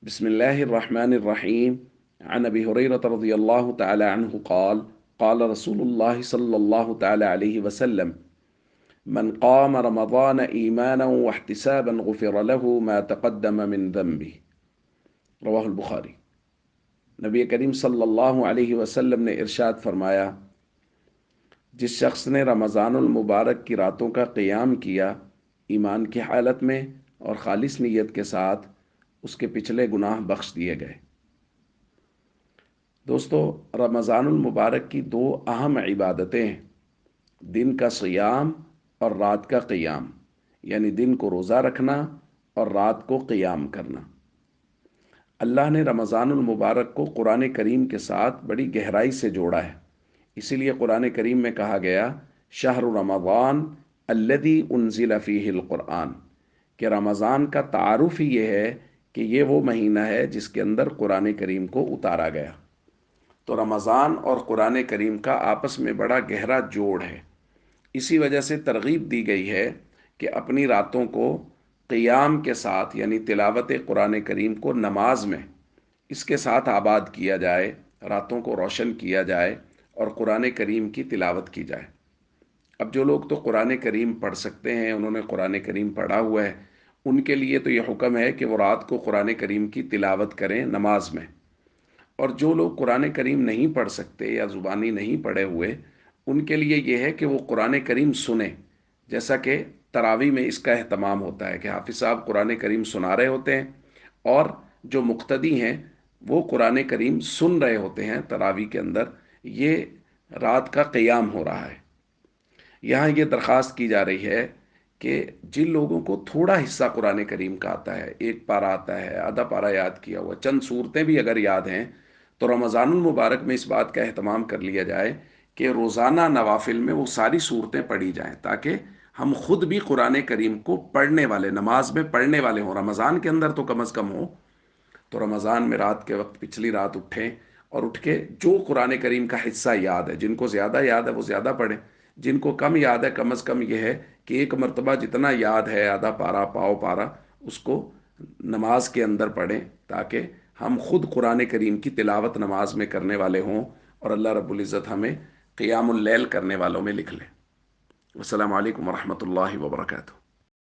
بسم الله الرحمن الرحيم. عن أبي هريرة رضي الله تعالى عنه قال قال رسول الله صلى الله تعالى عليه وسلم: من قام رمضان إيمانا واحتسابا غفر له ما تقدم من ذنبه. رواہ البخاری۔ نبی کریم صلی اللہ علیہ وسلم نے ارشاد فرمایا: جس شخص نے رمضان المبارک کی راتوں کا قیام کیا ایمان کی حالت میں اور خالص نیت کے ساتھ، اس کے پچھلے گناہ بخش دیے گئے۔ دوستو، رمضان المبارک کی دو اہم عبادتیں ہیں: دن کا صیام اور رات کا قیام، یعنی دن کو روزہ رکھنا اور رات کو قیام کرنا۔ اللہ نے رمضان المبارک کو قرآن کریم کے ساتھ بڑی گہرائی سے جوڑا ہے۔ اسی لیے قرآن کریم میں کہا گیا: شہر رمضان الذی انزل فیہ القرآن، کہ رمضان کا تعارف ہی یہ ہے کہ یہ وہ مہینہ ہے جس کے اندر قرآن کریم کو اتارا گیا۔ تو رمضان اور قرآن کریم کا آپس میں بڑا گہرا جوڑ ہے۔ اسی وجہ سے ترغیب دی گئی ہے کہ اپنی راتوں کو قیام کے ساتھ، یعنی تلاوت قرآن کریم کو نماز میں اس کے ساتھ آباد کیا جائے، راتوں کو روشن کیا جائے اور قرآن کریم کی تلاوت کی جائے۔ اب جو لوگ تو قرآن کریم پڑھ سکتے ہیں، انہوں نے قرآن کریم پڑھا ہوا ہے، ان کے لیے تو یہ حکم ہے کہ وہ رات کو قرآن کریم کی تلاوت کریں نماز میں۔ اور جو لوگ قرآن کریم نہیں پڑھ سکتے یا زبانی نہیں پڑھے ہوئے، ان کے لیے یہ ہے کہ وہ قرآن کریم سنیں، جیسا کہ تراویح میں اس کا اہتمام ہوتا ہے کہ حافظ صاحب قرآن کریم سنا رہے ہوتے ہیں اور جو مقتدی ہیں وہ قرآن کریم سن رہے ہوتے ہیں تراویح کے اندر۔ یہ رات کا قیام ہو رہا ہے۔ یہاں یہ درخواست کی جا رہی ہے کہ جن لوگوں کو تھوڑا حصہ قرآن کریم کا آتا ہے، ایک پارہ آتا ہے، آدھا پارہ یاد کیا ہوا، چند صورتیں بھی اگر یاد ہیں، تو رمضان المبارک میں اس بات کا اہتمام کر لیا جائے کہ روزانہ نوافل میں وہ ساری صورتیں پڑھی جائیں، تاکہ ہم خود بھی قرآن کریم کو پڑھنے والے، نماز میں پڑھنے والے ہوں۔ رمضان کے اندر تو کم از کم ہو۔ تو رمضان میں رات کے وقت پچھلی رات اٹھیں اور اٹھ کے جو قرآن کریم کا حصہ یاد ہے، جن کو زیادہ یاد ہے وہ زیادہ پڑھیں، جن کو کم یاد ہے کم از کم یہ ہے کہ ایک مرتبہ جتنا یاد ہے، آدھا پارہ، پاؤ پارہ، اس کو نماز کے اندر پڑھیں، تاکہ ہم خود قرآن کریم کی تلاوت نماز میں کرنے والے ہوں اور اللہ رب العزت ہمیں قیام اللیل کرنے والوں میں لکھ لیں۔ السلام علیکم ورحمۃ اللہ وبرکاتہ۔